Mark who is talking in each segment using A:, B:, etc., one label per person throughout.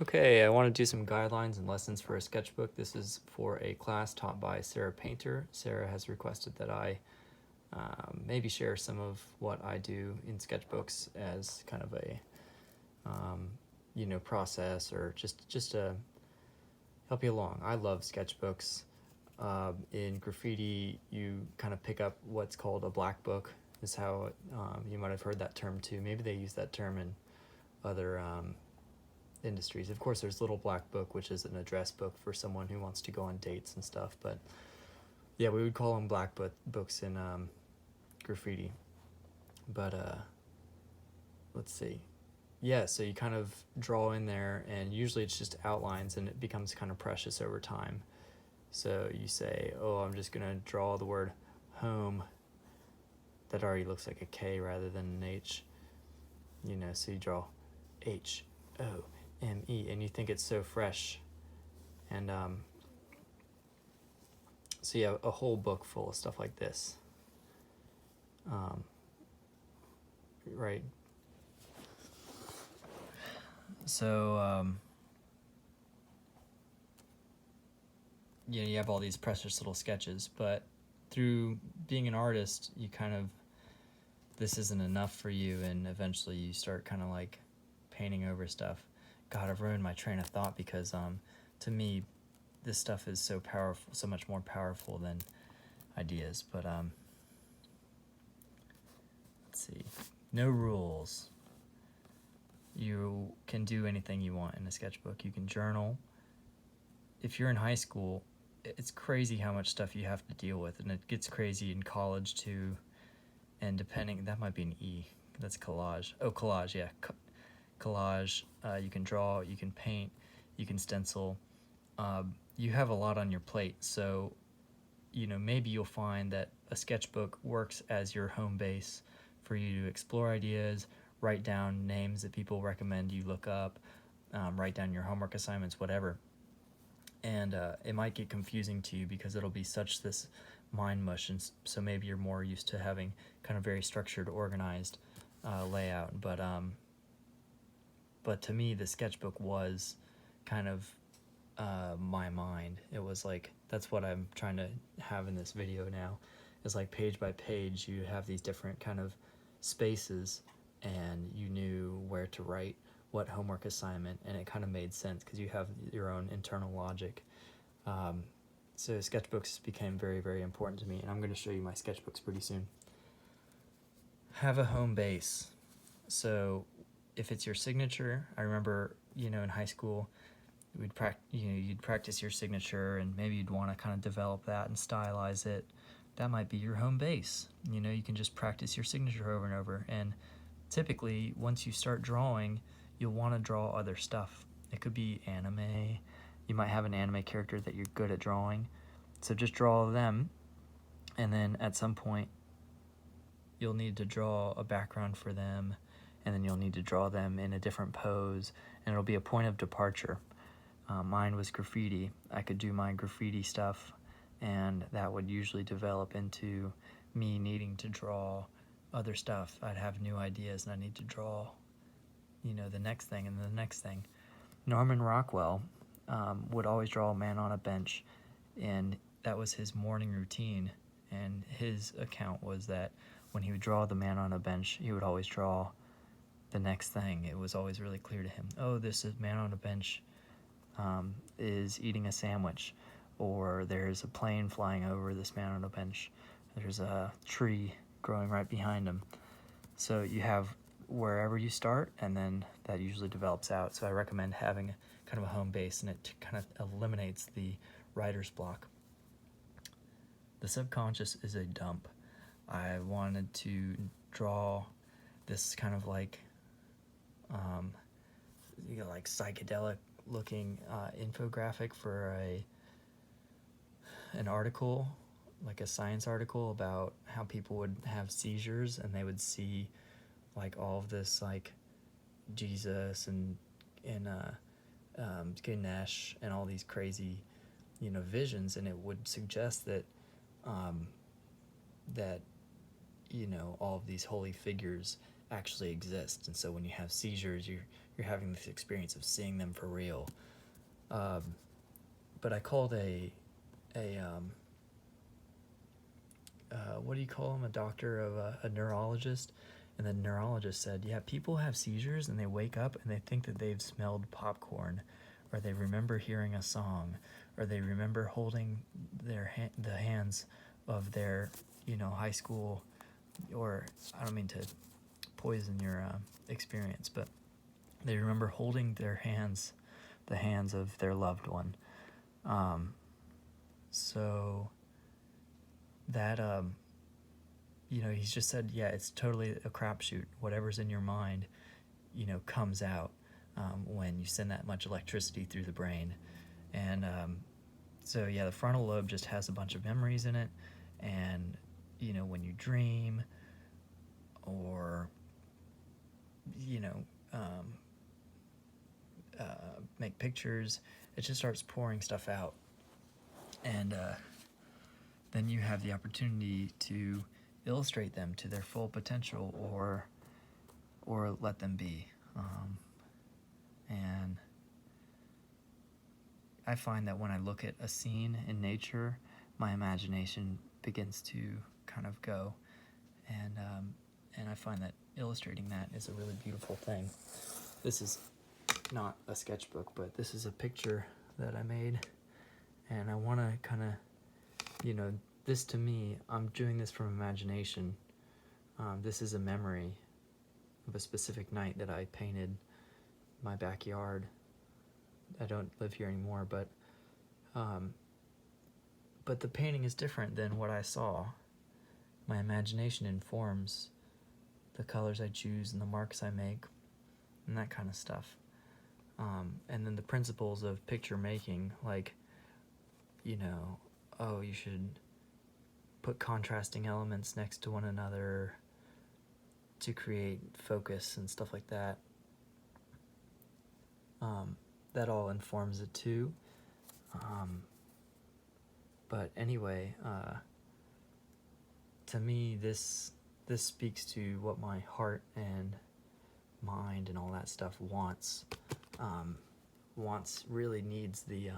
A: Okay, I want to do some guidelines and lessons for a sketchbook. This is for a class taught by Sarah Painter. Sarah has requested that I maybe share some of what I do in sketchbooks as kind of a process, or just to help you along. I love sketchbooks. In graffiti, you kind of pick up what's called a black book. Is how you might have heard that term too. Maybe they use that term in other industries. Of course, there's Little Black Book, which is an address book for someone who wants to go on dates and stuff. But yeah, we would call them books in graffiti. But let's see. Yeah, so you kind of draw in there, and usually it's just outlines, and it becomes kind of precious over time. So you say, oh, I'm just going to draw the word home. That already looks like a K rather than an H. So you draw HOME, and you think it's so fresh. And so you have a whole book full of stuff like this. Right. So you have all these precious little sketches, but through being an artist, you kind of, this isn't enough for you, and eventually you start kind of like painting over stuff. God, I've ruined my train of thought, because to me, this stuff is so powerful, so much more powerful than ideas. But let's see. No rules. You can do anything you want in a sketchbook. You can journal. If you're in high school, it's crazy how much stuff you have to deal with, and it gets crazy in college too. And depending, that might be an E. That's collage. Oh, collage, yeah. Collage. You can draw, you can paint, you can stencil. You have a lot on your plate, so maybe you'll find that a sketchbook works as your home base for you to explore ideas, write down names that people recommend you look up, write down your homework assignments, whatever. And it might get confusing to you because it'll be such this mind mush, and so maybe you're more used to having kind of very structured, organized layout. But to me, the sketchbook was kind of my mind. It was like, that's what I'm trying to have in this video now, is like page by page you have these different kind of spaces, and you knew where to write what homework assignment, and it kind of made sense because you have your own internal logic. So sketchbooks became very, very important to me, and I'm going to show you my sketchbooks pretty soon. Have a home base. So if it's your signature, I remember, in high school, you'd practice your signature, and maybe you'd want to kind of develop that and stylize it. That might be your home base. You can just practice your signature over and over. And typically, once you start drawing, you'll want to draw other stuff. It could be anime. You might have an anime character that you're good at drawing. So just draw them, and then at some point, you'll need to draw a background for them, and then you'll need to draw them in a different pose, and it'll be a point of departure. Mine was graffiti. I could do my graffiti stuff, and that would usually develop into me needing to draw other stuff. I'd have new ideas, and I need to draw, the next thing and the next thing. Norman Rockwell would always draw a man on a bench, and that was his morning routine. And his account was that when he would draw the man on a bench, he would always draw the next thing. It was always really clear to him, oh, this is man on a bench is eating a sandwich, or there's a plane flying over this man on a bench, there's a tree growing right behind him. So you have wherever you start, and then that usually develops out. So I recommend having kind of a home base, and it kind of eliminates the writer's block. The subconscious is a dump. I wanted to draw this kind of like psychedelic looking infographic for an article, like a science article about how people would have seizures, and they would see like all of this like Jesus and Ganesh and all these crazy visions, and it would suggest that that all of these holy figures actually exist. And so when you have seizures, you're having this experience of seeing them for real. But I called a what do you call him? A doctor of a neurologist. And the neurologist said, yeah, people have seizures and they wake up and they think that they've smelled popcorn, or they remember hearing a song, or they remember holding the hands of their, high school, or I don't mean to poison your experience, but they remember holding the hands of their loved one. So that, he's just said, yeah, it's totally a crapshoot. Whatever's in your mind, comes out when you send that much electricity through the brain. And so, yeah, the frontal lobe just has a bunch of memories in it. And, when you dream or, make pictures, it just starts pouring stuff out. And then you have the opportunity to illustrate them to their full potential, or let them be. And I find that when I look at a scene in nature, my imagination begins to kind of go, and I find that illustrating that is a really beautiful thing. This is not a sketchbook, but this is a picture that I made, and I want to kind of, this to me, I'm doing this from imagination. This is a memory of a specific night that I painted my backyard. I don't live here anymore, but the painting is different than what I saw. My imagination informs the colors I choose and the marks I make and that kind of stuff. And then the principles of picture making, like, you should put contrasting elements next to one another to create focus and stuff like that. That all informs it too. But anyway, to me, this speaks to what my heart and mind and all that stuff really needs the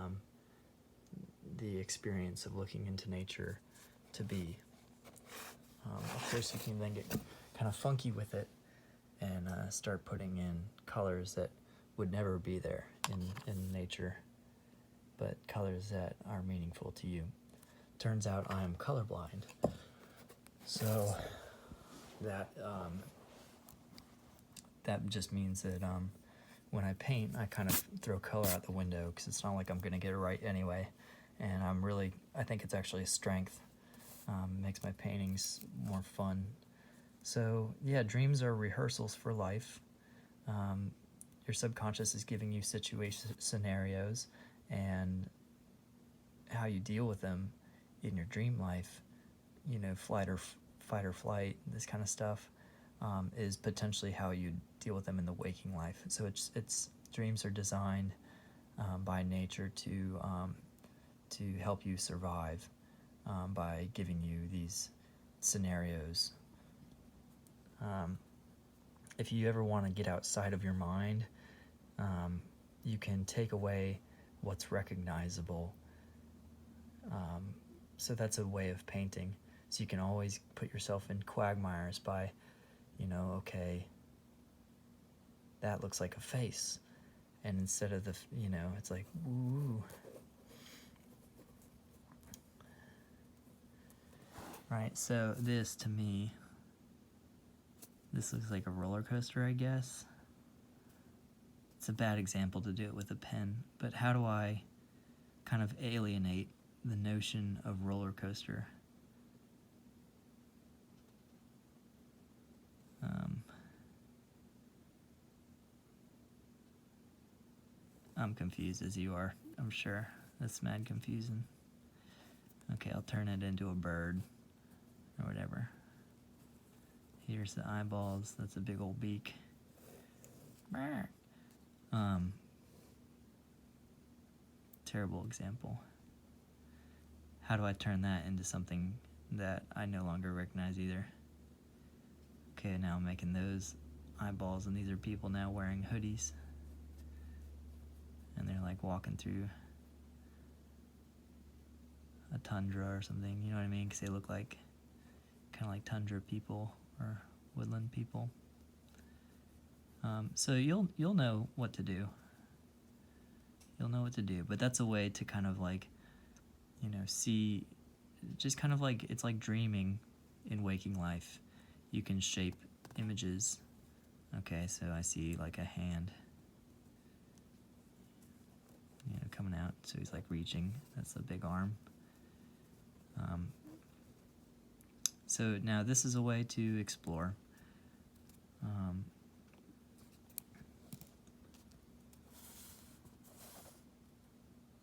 A: experience of looking into nature to be. Of course, you can then get kind of funky with it and start putting in colors that would never be there in nature, but colors that are meaningful to you. Turns out I am colorblind, so that just means that when I paint, I kind of throw color out the window, because it's not like I'm going to get it right anyway. And I think it's actually a strength. Makes my paintings more fun. So yeah, dreams are rehearsals for life. Your subconscious is giving you scenarios, and how you deal with them in your dream life, fight or flight, this kind of stuff, is potentially how you deal with them in the waking life. So it's dreams are designed by nature to help you survive by giving you these scenarios. If you ever want to get outside of your mind, you can take away what's recognizable. So that's a way of painting. So you can always put yourself in quagmires by, okay, that looks like a face. And instead of it's like, woo. Right, so this, to me, this looks like a roller coaster, I guess. It's a bad example to do it with a pen, but how do I kind of alienate the notion of roller coaster? I'm confused as you are, I'm sure. That's mad confusing. Okay, I'll turn it into a bird or whatever. Here's the eyeballs. That's a big old beak. Terrible example. How do I turn that into something that I no longer recognize either? Okay, now I'm making those eyeballs, and these are people now wearing hoodies. And they're like walking through a tundra or something, you know what I mean? Because they look like kind of like tundra people or woodland people. So you'll know what to do. You'll know what to do, but that's a way to kind of like, you know, see, just kind of like, it's like dreaming in waking life. You can shape images. Okay, so I see like a hand, you know, coming out, so he's like reaching, that's a big arm. So now this is a way to explore.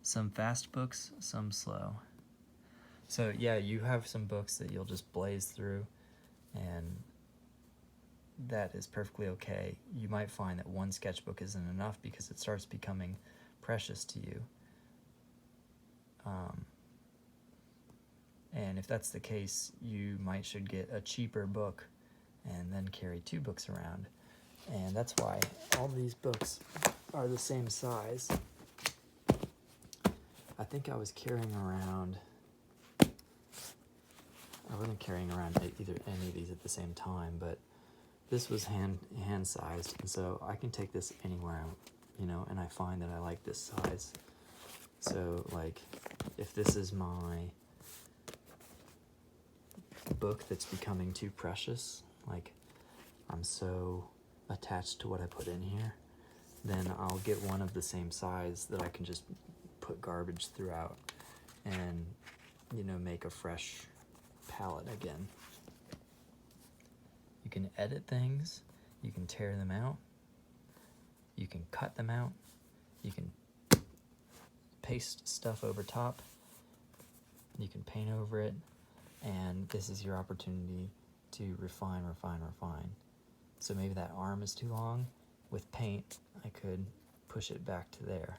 A: Some fast books, some slow. So yeah, you have some books that you'll just blaze through, and that is perfectly okay. You might find that one sketchbook isn't enough because it starts becoming precious to you. And if that's the case, you should get a cheaper book and then carry 2 books around. And that's why all these books are the same size. I think I was carrying around, I wasn't carrying around either any of these at the same time, but this was hand sized, and so I can take this anywhere, you know, and I find that I like this size. So like, if this is my book that's becoming too precious, like I'm so attached to what I put in here, then I'll get one of the same size that I can just put garbage throughout and, you know, make a fresh palette again. You can edit things, you can tear them out, you can cut them out, you can paste stuff over top, you can paint over it, and this is your opportunity to refine. So maybe that arm is too long. With paint, I could push it back to there.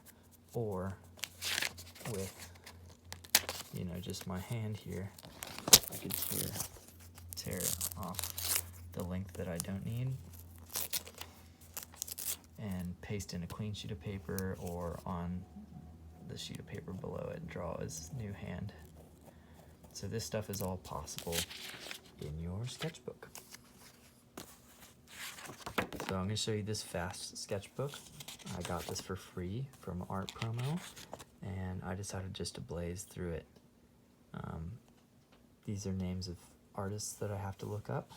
A: Or with, you know, just my hand here, I could tear off the length that I don't need and paste in a clean sheet of paper, or on the sheet of paper below it, draw his new hand. So this stuff is all possible in your sketchbook. So I'm going to show you this fast sketchbook. I got this for free from Art Promo, and I decided just to blaze through it. These are names of artists that I have to look up,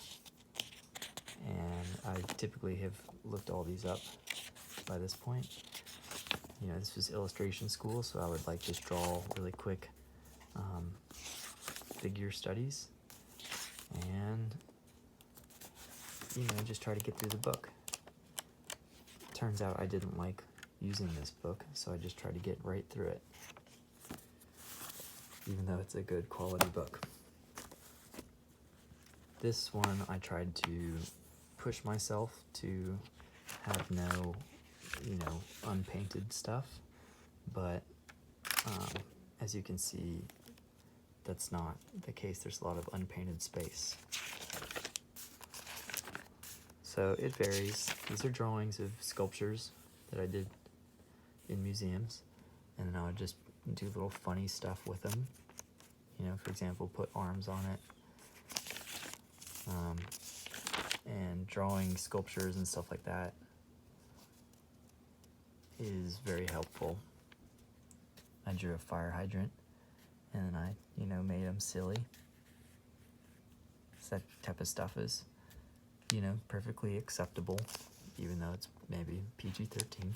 A: and I typically have looked all these up by this point. You know, this was illustration school, so I would like just draw really quick figure studies, and, you know, just try to get through the book. Turns out I didn't like using this book, so I just tried to get right through it, even though it's a good quality book. This one I tried to push myself to have no, you know, unpainted stuff, but as you can see, that's not the case. There's a lot of unpainted space. So it varies. These are drawings of sculptures that I did in museums, and then I would just do little funny stuff with them. You know, for example, put arms on it. And drawing sculptures and stuff like that is very helpful. I drew a fire hydrant, and then I, you know, made them silly. So that type of stuff is, you know, perfectly acceptable, even though it's maybe PG-13.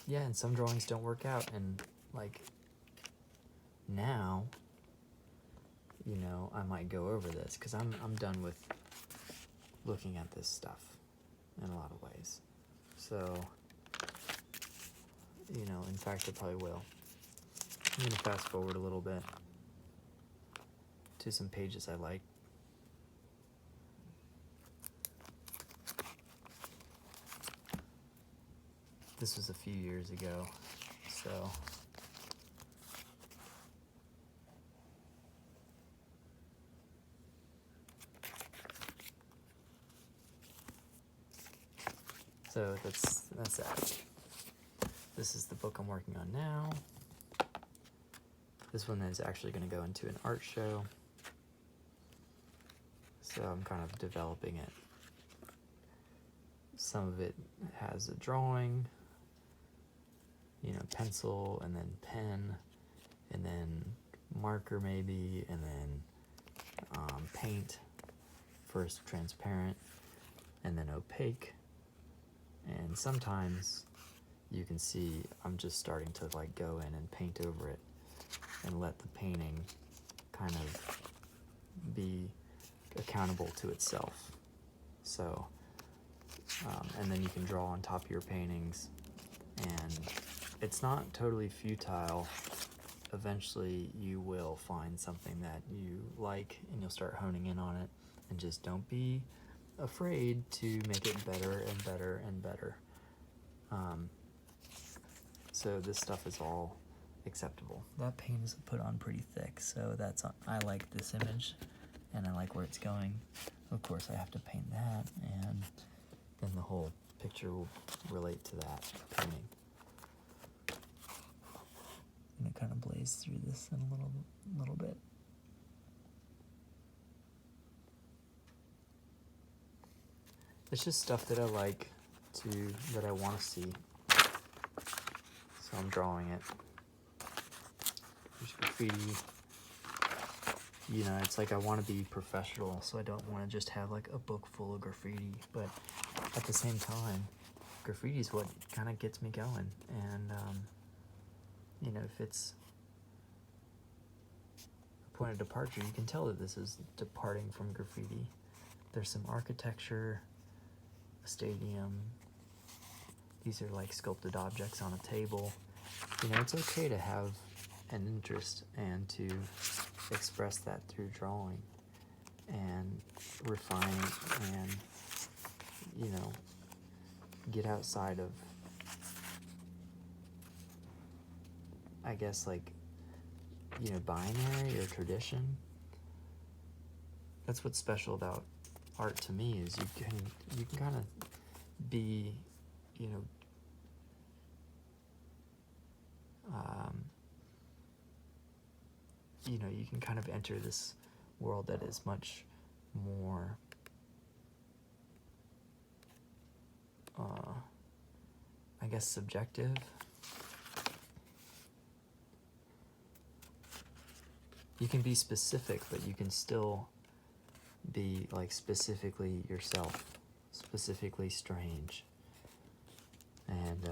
A: Yeah, and some drawings don't work out, and like now, you know, I might go over this because I'm done with looking at this stuff in a lot of ways. So, you know, in fact, I probably will. I'm going to fast forward a little bit to some pages I like. This was a few years ago, so So that's that. This is the book I'm working on now. This one is actually going to go into an art show. So I'm kind of developing it. Some of it has a drawing, you know, pencil, and then pen, and then marker maybe, and then paint, first transparent, and then opaque. And sometimes you can see I'm just starting to like go in and paint over it and let the painting kind of be accountable to itself. So, and then you can draw on top of your paintings, and it's not totally futile. Eventually you will find something that you like and you'll start honing in on it, and just don't be afraid to make it better and better and better. So this stuff is all acceptable. That paint is put on pretty thick, so that's I like this image and I like where it's going. Of course I have to paint that, and then the whole picture will relate to that painting. And it kind of blaze through this in a little bit. It's just stuff that I like that I want to see. So I'm drawing it. There's graffiti. You know, it's like I want to be professional, so I don't want to just have like a book full of graffiti. But at the same time, graffiti is what kind of gets me going. And, you know, if it's a point of departure, you can tell that this is departing from graffiti. There's some architecture, a stadium. These are like sculpted objects on a table. You know, it's okay to have an interest and to express that through drawing and refine it, and, you know, get outside of, I guess, like, you know, binary or tradition. That's what's special about art to me, is you can kind of be, you know, you can kind of enter this world that is much more I guess subjective. You can be specific, but you can still be like specifically yourself, specifically strange. And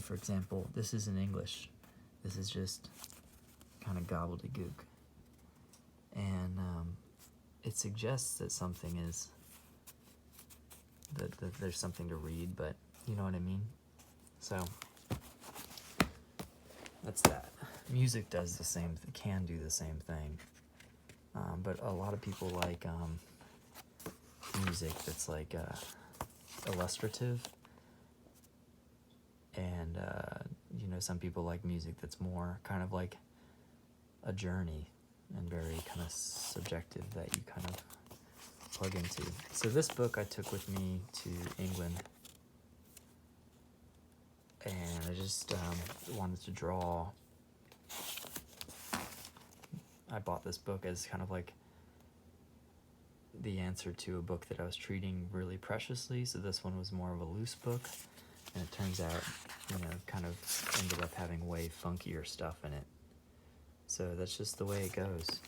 A: for example, this is in English. This is just kind of gobbledygook. And it suggests that something is, that there's something to read, but you know what I mean? So that's that. Music does the same, can do the same thing. But a lot of people like music that's like illustrative. And, you know, some people like music that's more kind of like a journey and very kind of subjective that you kind of plug into. So this book I took with me to England, and I just wanted to draw. I bought this book as kind of like the answer to a book that I was treating really preciously. So this one was more of a loose book. And it turns out, you know, kind of ended up having way funkier stuff in it. So that's just the way it goes.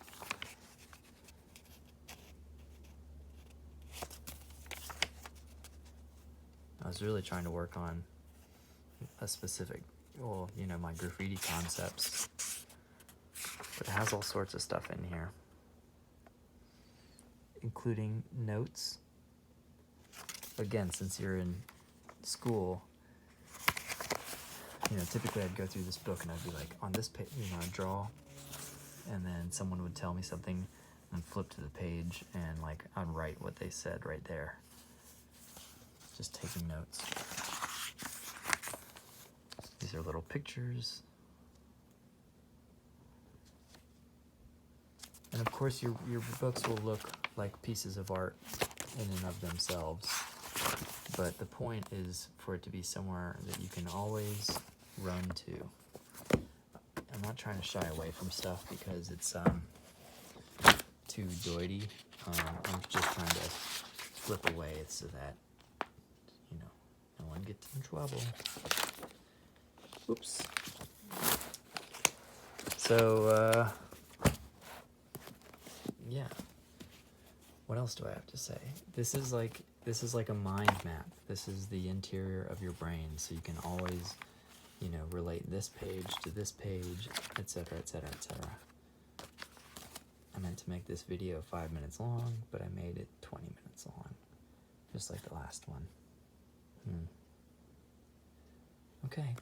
A: I was really trying to work on a specific, well, you know, my graffiti concepts. But it has all sorts of stuff in here, including notes. Again, since you're in school, you know, typically I'd go through this book and I'd be like, on this page, you know, I'd draw, and then someone would tell me something, and flip to the page, and like I'd write what they said right there. Just taking notes. These are little pictures. And of course your books will look like pieces of art in and of themselves, but the point is for it to be somewhere that you can always run to. I'm not trying to shy away from stuff because it's too doity. I'm just trying to flip away so that, you know, no one gets in trouble. Oops. So, yeah. What else do I have to say? This is like a mind map. This is the interior of your brain, so you can always, you know, relate this page to this page, etc., etc., etc. I meant to make this video 5 minutes long, but I made it 20 minutes long, just like the last one. Okay.